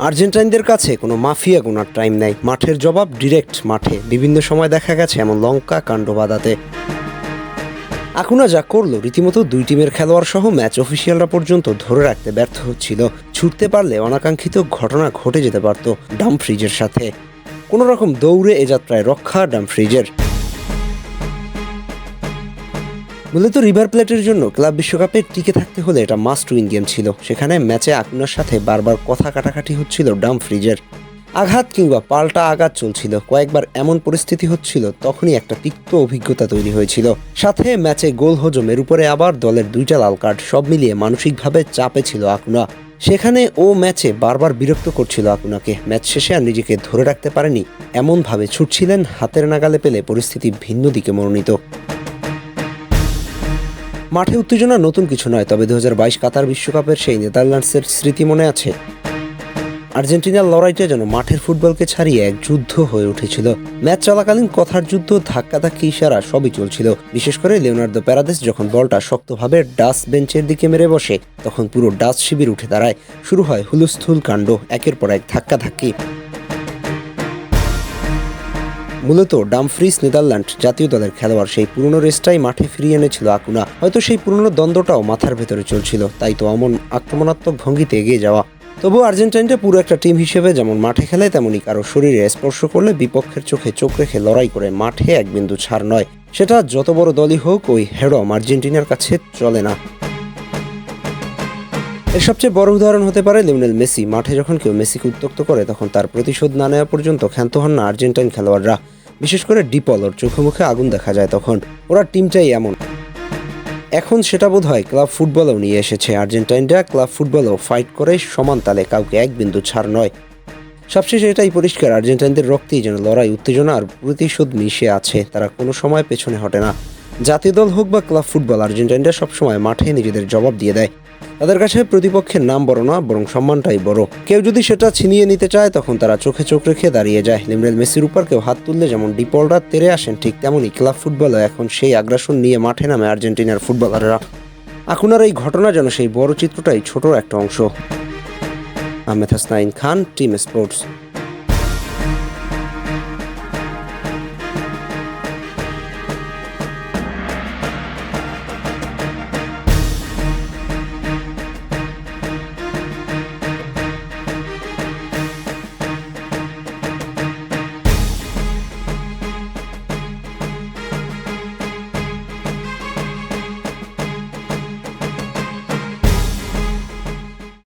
আর্জেন্টাইনদের কাছে কোনো মাফিয়া গোনার টাইম নেই। মাঠের জবাব ডিরেক্ট মাঠে। বিভিন্ন সময় দেখা গেছে এমন লঙ্কা কাণ্ড বাঁধাতে। আকুনা যা করলো রীতিমতো দুই টিমের খেলোয়াড় সহ ম্যাচ অফিসিয়ালরা পর্যন্ত ধরে রাখতে ব্যর্থ হচ্ছিল। ছুটতে পারলে অনাকাঙ্ক্ষিত ঘটনা ঘটে যেতে পারত ডামফ্রিজের সাথে। কোনো রকম দৌড়ে এ যাত্রায় রক্ষা ডামফ্রিজের। মূলত রিভার প্লেটের জন্য ক্লাব বিশ্বকাপে টিকে থাকতে হলে এটা মাস্ট উইন গেম ছিল। সেখানে ম্যাচে আকুনার সাথে বারবার কথা কাটাকাটি হচ্ছিল ডামফ্রিজের। আঘাত কিংবা পাল্টা আঘাত চলছিল। কয়েকবার এমন পরিস্থিতি হচ্ছিল, তখনই একটা তিক্ত অভিজ্ঞতা তৈরি হয়েছিল। সাথে ম্যাচে গোল হজমের উপরে আবার দলের দুইটা লাল কার্ড, সব মিলিয়ে মানসিকভাবে চাপে ছিল আকুনা। সেখানে ও ম্যাচে বারবার বিরক্ত করছিল আকুনাকে। ম্যাচ শেষে আর নিজেকে ধরে রাখতে পারেনি, এমনভাবে ছুটছিলেন হাতের নাগালে পেলে পরিস্থিতি ভিন্ন দিকে মনোনীত। মাঠে উত্তেজনা নতুন কিছু নয়, তবে 2022 কাতার বিশ্বকাপের সেই নেদারল্যান্ডসের স্মৃতি মনে আছে। আর্জেন্টিনার লড়াইটা যেন মাঠের ফুটবলকে ছাড়িয়ে এক যুদ্ধ হয়ে উঠেছিল। ম্যাচ চলাকালীন কথার যুদ্ধ, ধাক্কাধাক্কি, ইশারা সবই চলছিল। বিশেষ করে লিওনার্দো প্যারাদেস যখন বলটা শক্তভাবে ডাস বেঞ্চের দিকে মেরে বসে, তখন পুরো ডাস শিবির উঠে দাঁড়ায়। শুরু হয় হুলস্থুল কাণ্ড, একের পর এক ধাক্কাধাক্কি। মূলত ডামফ্রিজ নেদারল্যান্ড জাতীয় দলের খেলোয়াড়। সেই পুরনো রেসটাই মাঠে ফিরিয়ে এনেছিল আকুনা। হয়তো সেই পুরনো দ্বন্দ্বটাও মাথার ভেতরে চলছিল, তাই তো অমন আক্রমণাত্মক ভঙ্গিতে এগিয়ে যাওয়া। তবু আর্জেন্টাইনটা পুরো একটা টিম হিসেবে যেমন মাঠে খেলে, তেমনই কারো শরীরে স্পর্শ করলে বিপক্ষের চোখে চোখ রেখে লড়াই করে। মাঠে এক বিন্দু ছাড় নয়। সেটা যত বড় দলই হোক, ওই হেডম আর্জেন্টিনার কাছে চলে না। এর সবচেয়ে বড় উদাহরণ হতে পারে লিওনেল মেসি। মাঠে যখন কেউ মেসিকে উত্ত্যক্ত করে, তখন তার প্রতিশোধ না নেওয়া পর্যন্ত ক্ষান্ত হন না আর্জেন্টাইন খেলোয়াড়রা। বিশেষ করে ডিপল, ওর চোখে মুখে আগুন দেখা যায় তখন। ওরা টিমটাই এমন। এখন সেটা বোধ হয় ক্লাব ফুটবলেও নিয়ে এসেছে। আর্জেন্টাইনরা ক্লাব ফুটবলেও ফাইট করে সমান তালে, কাউকে এক বিন্দু ছাড় নয়। সবশেষে এটাই পরিষ্কার, আর্জেন্টাইনদের রক্তেই যেন লড়াই, উত্তেজনা আর প্রতিশোধ মিশে আছে। তারা কোনো সময় পেছনে হটে না। জাতীয় দল হোক বা ক্লাব ফুটবল, আর্জেন্টাইনরা সবসময় মাঠে নিজেদের জবাব দিয়ে দেয়। তাদের কাছে প্রতিপক্ষের নাম বড় না, বরং সম্মানটাই বড়। কেউ যদি সেটা ছিনিয়ে নিতে চায়, তখন তারা চোখে চোখ রেখে দাঁড়িয়ে যায়। লিওনেল মেসির উপর কেউ হাত তুললে যেমন ডিপলরা তেরে আসেন, ঠিক তেমনই ক্লাব ফুটবলে এখন সেই আগ্রাসন নিয়ে মাঠে নামে আর্জেন্টিনার ফুটবলাররা। আকুনার এই ঘটনা যেন সেই বড় চিত্রটাই ছোট একটা অংশ। আহমেদ হাসনাইন খান, টিম স্পোর্টস।